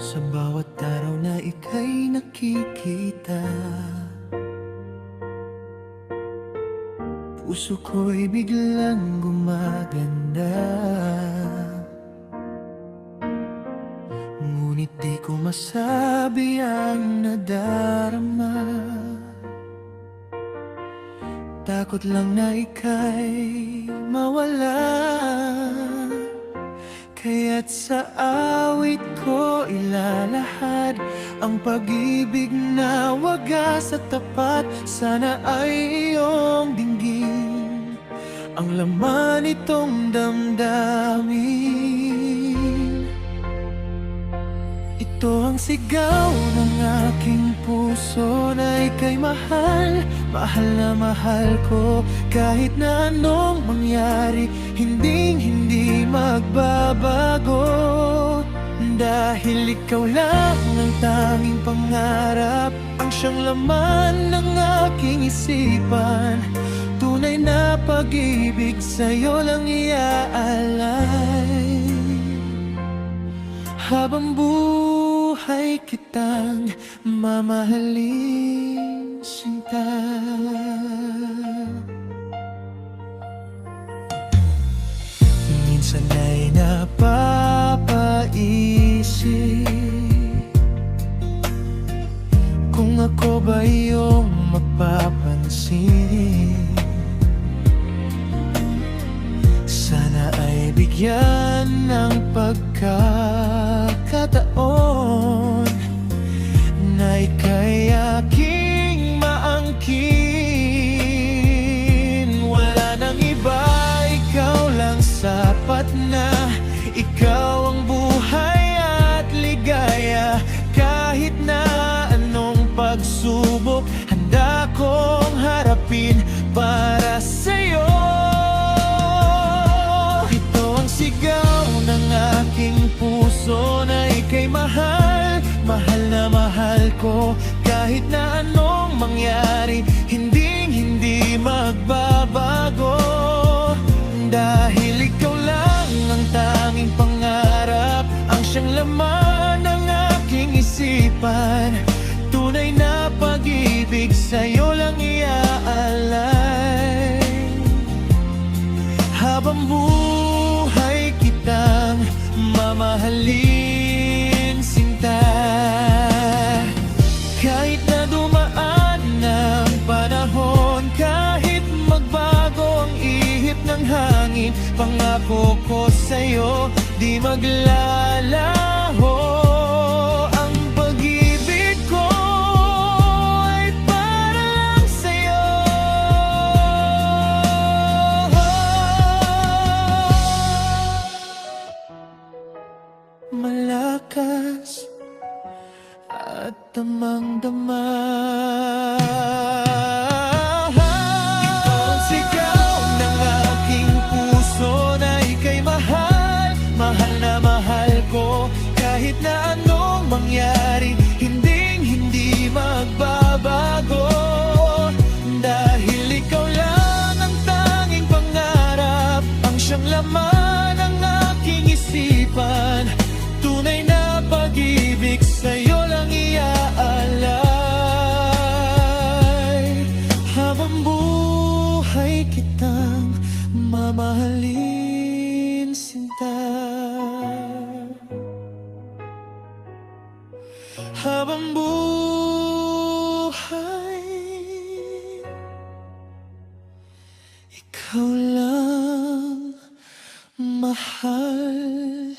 Sa bawat araw na ika'y nakikita, puso ko'y biglang gumaganda. Ngunit di ko masabi ang nadarama. Takot lang na ika'y mawala, kaya't sa awit ko ilalahad ang pag-ibig na wagas at tapat. Sana ay iyong dinggin ang laman nitong damdamin. Ito ang sigaw ng aking puso na ika'y mahal, mahal na mahal ko. Kahit na anong mangyari, hindi magbabago. Dahil ikaw lang ang tanging pangarap, ang siyang laman ng aking isipan. Tunay na pag-ibig sa'yo lang iaalay. Habang buhay kitang mamahalin, sinta. Minsan ay napapaisip kung ako ba iyong mapapansin. Sana ay bigyan ng pagkakataon na ika'y aking maangkin. Wala nang iba, ikaw lang sapat na. Ikaw ang buhay at ligaya. Kahit na anong pagsubok, handa kong harapin para sa'yo. Sigaw ng aking puso na ika'y mahal, mahal na mahal ko. Kahit na anong mangyari, hindi magbabago. Dahil ikaw lang ang tanging pangarap, ang siyang laman ng aking isipan. Tunay na pag-ibig sa'yo lang iaalay. Habang buhay kitang mamahalin, sinta. Kahit na dumaan ng panahon, kahit magbago ang ihip ng hangin, pangako ko sa'yo di maglalaho. Ang pag-ibig ko ay para lang sa'yo. Malakas at damang-dama. Ito ang sigaw ng aking puso na ika'y mahal, mahal na mahal ko. Kahit na anong mangyari, hindi magbabago. Dahil ikaw lang ang tanging pangarap, ang siyang laman ng aking isipan. Tunay na pag-ibig sa'yo lang iaalay. Habang buhay kitang mamahalin, sinta. Habang buhay, ikaw lang mahal